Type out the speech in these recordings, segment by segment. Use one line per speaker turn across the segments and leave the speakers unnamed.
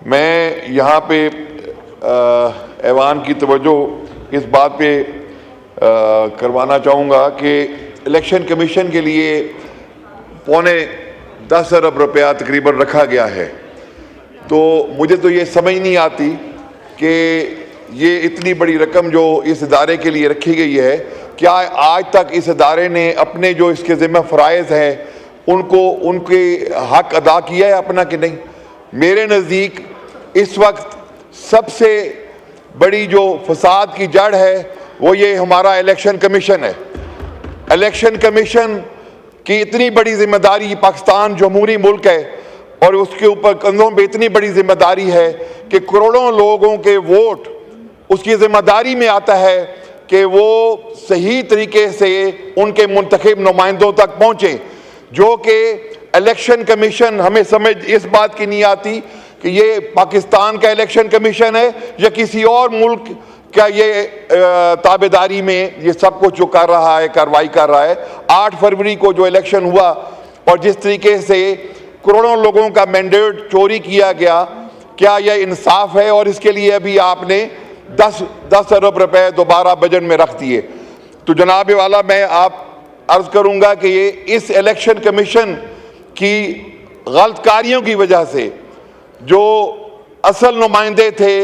मैं यहाँ पे ऐवान की तवज्जो इस बात पे करवाना चाहूँगा कि इलेक्शन कमीशन के लिए $10 अरब रुपया तकरीबन रखा गया है। तो मुझे तो ये समझ नहीं आती कि ये इतनी बड़ी रकम जो इस इदारे के लिए रखी गई है, क्या आज तक इस इदारे ने अपने जो इसके ज़िम्मे फ़राइज़ हैं उनको उनके हक अदा किया है अपना कि नहीं। मेरे नज़दीक इस वक्त सबसे बड़ी जो फसाद की जड़ है वो ये हमारा इलेक्शन कमीशन है। इलेक्शन कमीशन की इतनी बड़ी जिम्मेदारी, पाकिस्तान जमहूरी मुल्क है और उसके ऊपर कंधों पे इतनी बड़ी जिम्मेदारी है कि करोड़ों लोगों के वोट उसकी जिम्मेदारी में आता है कि वो सही तरीके से उनके मुंतखब नुमाइंदों तक पहुँचें, जो कि इलेक्शन कमीशन हमें समझ इस बात की नहीं आती कि ये पाकिस्तान का इलेक्शन कमीशन है या किसी और मुल्क का ये ताबेदारी में ये सब कुछ जो कर रहा है, कार्रवाई कर रहा है। 8 फरवरी को जो इलेक्शन हुआ और जिस तरीके से करोड़ों लोगों का मैंडेट चोरी किया गया, क्या यह इंसाफ है? और इसके लिए अभी आपने 10 अरब रुपए दोबारा बजट में रख दिए। तो जनाब वाला, मैं आप अर्ज करूंगा कि ये इस इलेक्शन कमीशन की गलतकारियों की वजह से जो असल नुमाइंदे थे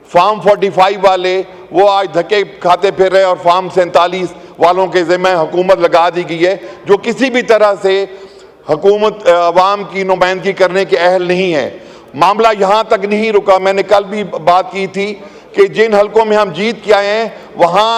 फार्म 45 वाले, वो आज धक्के खाते फिर रहे और फार्म 47 वालों के ज़िम्मे हुकूमत लगा दी गई है, जो किसी भी तरह से हुकूमत अवाम की नुमाइंदगी करने के अहल नहीं है। मामला यहाँ तक नहीं रुका। मैंने कल भी बात की थी कि जिन हलकों में हम जीत के आए हैं वहाँ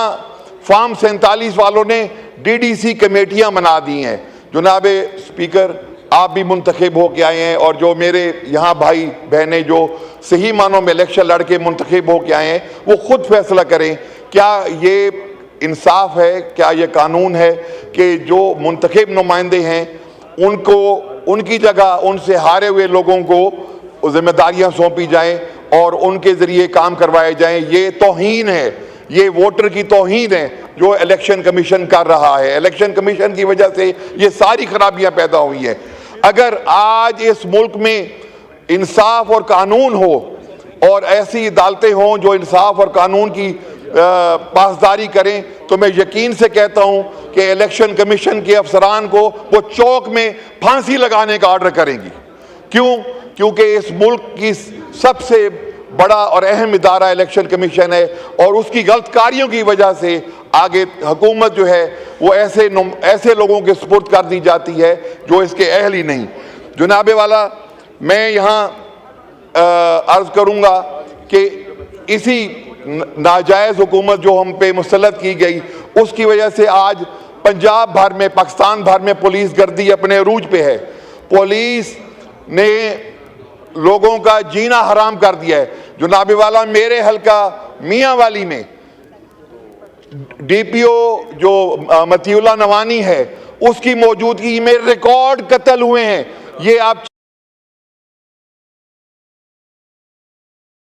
फार्म 47 वालों ने DDC कमेटियाँ बना दी हैं। जनाब स्पीकर, आप भी मुंतखब हो के आए हैं और जो मेरे यहाँ भाई बहनें जो सही मानों में इलेक्शन लड़के मुंतखब हो के आए हैं, वो खुद फैसला करें क्या ये इंसाफ है, क्या ये कानून है कि जो मुंतखब नुमाइंदे हैं उनको उनकी जगह उनसे हारे हुए लोगों को जिम्मेदारियाँ सौंपी जाएं और उनके ज़रिए काम करवाए जाएं। ये तौहीन है, ये वोटर की तौहीन है जो इलेक्शन कमीशन कर रहा है। इलेक्शन कमीशन की वजह से ये सारी खराबियां पैदा हुई हैं। अगर आज इस मुल्क में इंसाफ और कानून हो और ऐसी अदालतें हों जो इंसाफ और कानून की पासदारी करें, तो मैं यकीन से कहता हूं कि इलेक्शन कमीशन के अफसरान को वो चौक में फांसी लगाने का ऑर्डर करेंगी। क्यों? क्योंकि इस मुल्क की सबसे बड़ा और अहम इदारा इलेक्शन कमीशन है और उसकी गलतकारियों की वजह से आगे हुकूमत जो है वो ऐसे लोगों के सुपुर्द कर दी जाती है जो इसके अहल ही नहीं। जनाबे वाला, मैं यहाँ अर्ज करूँगा कि इसी नाजायज़ हुकूमत जो हम पे मुसल्लत की गई उसकी वजह से आज पंजाब भर में, पाकिस्तान भर में पुलिस गर्दी अपने अरूज पे है। पुलिस ने लोगों का जीना हराम कर दिया है। जनाबे वाला, मेरे हल्का मियांवाली में DPO जो मतीउल्लाह नवानी है उसकी मौजूदगी में रिकॉर्ड कत्ल हुए हैं। ये आप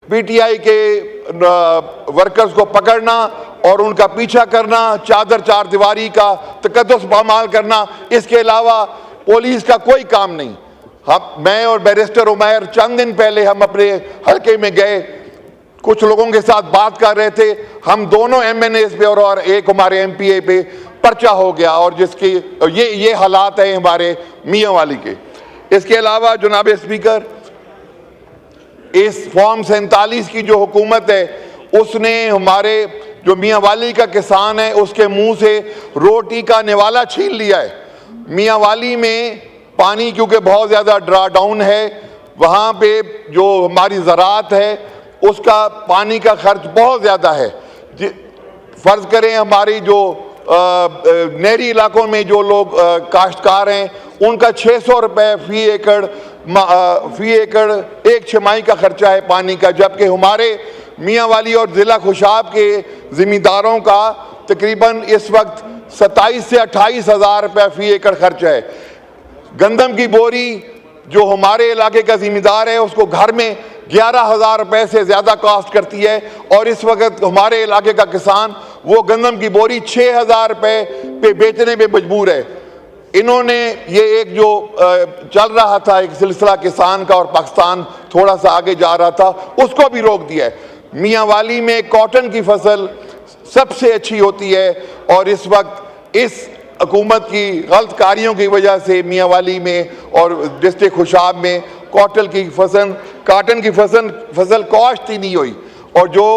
PTI के वर्कर्स को पकड़ना और उनका पीछा करना, चार दीवारी का तकद्दुस पामाल करना, इसके अलावा पुलिस का कोई काम नहीं। मैं और बैरिस्टर उमैर चंद दिन पहले हम अपने हल्के में गए, कुछ लोगों के साथ बात कर रहे थे। हम दोनों MNAs पे और एक हमारे MPA पे पर्चा हो गया और जिसकी ये हालात है हमारे मियांवाली के। इसके अलावा जनाब स्पीकर, इस फॉर्म 47 की जो हुकूमत है उसने हमारे जो मियांवाली का किसान है उसके मुंह से रोटी का निवाला छीन लिया है। मियांवाली में पानी क्योंकि बहुत ज़्यादा ड्रा डाउन है, वहाँ पे जो हमारी ज़राअत है उसका पानी का खर्च बहुत ज़्यादा है। फ़र्ज़ करें हमारी जो नहरी इलाकों में जो लोग काश्तकार हैं उनका 600 रुपये फ़ी एकड़ एक छमाही का खर्चा है पानी का, जबकि हमारे मियांवाली और ज़िला खुशाब के ज़मींदारों का तकरीबन इस वक्त 27 से 28 हज़ार रुपये फ़ी एकड़ खर्चा है। गंदम की बोरी जो हमारे इलाके का ज़िम्मेदार है उसको घर में 11,000 रुपये से ज़्यादा कॉस्ट करती है और इस वक्त हमारे इलाके का किसान वो गंदम की बोरी 6,000 रुपये पे बेचने पे मजबूर है। इन्होंने ये एक जो चल रहा था एक सिलसिला किसान का और पाकिस्तान थोड़ा सा आगे जा रहा था, उसको भी रोक दिया है। मियांवाली में कॉटन की फसल सबसे अच्छी होती है और इस वक्त इस हुकूमत की गलत कारियों की वजह से मियांवाली में और डिस्ट्रिक्ट खुशाब में कॉटन की फसल कॉस्ट ही नहीं हुई और जो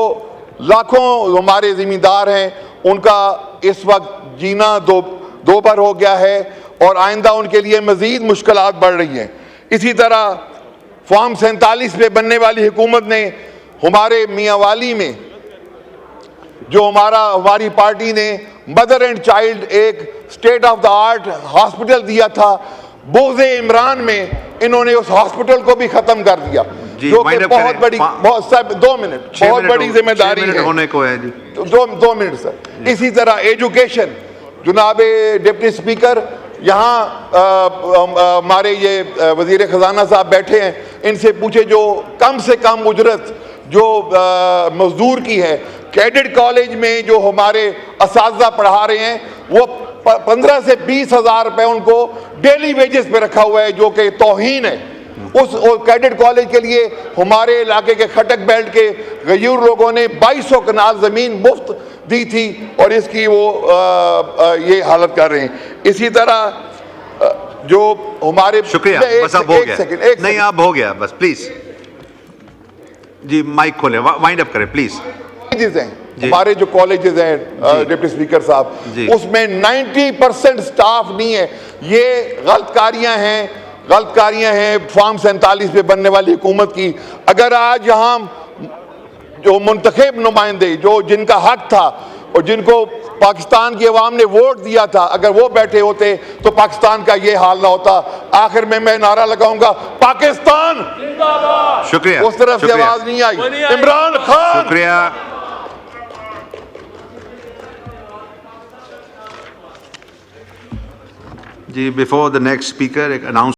लाखों हमारे ज़मींदार हैं उनका इस वक्त जीना दोभर हो गया है और आइंदा उनके लिए मज़ीद मुश्किलात बढ़ रही हैं। इसी तरह फॉर्म 47 पे बनने वाली हुकूमत ने हमारे मियांवाली में जो हमारी पार्टी ने मदर एंड चाइल्ड एक state of the art hospital दिया था, बोझे इमरान में इन्होंने उस हॉस्पिटल को भी खत्म कर दिया, जो कि बहुत बड़ी 2 मिनट बहुत बड़ी जिम्मेदारी है होने को है जी। 2 मिनट सर। इसी तरह एजुकेशन, जनाब डिप्टी स्पीकर, यहाँ हमारे ये वजीर खजाना साहब बैठे हैं, इनसे पूछे जो कम से कम उजरत जो मजदूर की है कैडेट कॉलेज में जो हमारे असातिज़ा पढ़ा रहे हैं वो 15 से 20 हज़ार रुपये उनको डेली वेजेस पे रखा हुआ है, जो कि तौहीन है। उस कैडेट कॉलेज के लिए हमारे इलाके के खटक बेल्ट के गयूर लोगों ने 2200 कनाल ज़मीन मुफ्त दी थी और इसकी वो ये हालत कर रहे हैं। इसी तरह जो हमारे
शुक्रिया, बस अब हो गया, नहीं अब हो गया बस, प्लीज जी माइक खोले, वाइंड अप करें प्लीज।
हमारे जो कॉलेजेस हैं डिप्टी स्पीकर साहब, उसमें 90% स्टाफ नहीं है। ये गलतकारियां हैं फॉर्म 47 पे बनने वाली हुकूमत की। अगर आज यहाँ जो मुंतखब नुमाइंदे जो जिनका हक था और जिनको पाकिस्तान की अवाम ने वोट दिया था, अगर वो बैठे होते तो पाकिस्तान का ये हाल ना होता। आखिर में मैं नारा लगाऊंगा, पाकिस्तान
शुक्रिया।
उस तरफ से आवाज नहीं आई, इमरान खान।
शुक्रिया। जी बिफोर द नेक्स्ट स्पीकर एक अनाउंस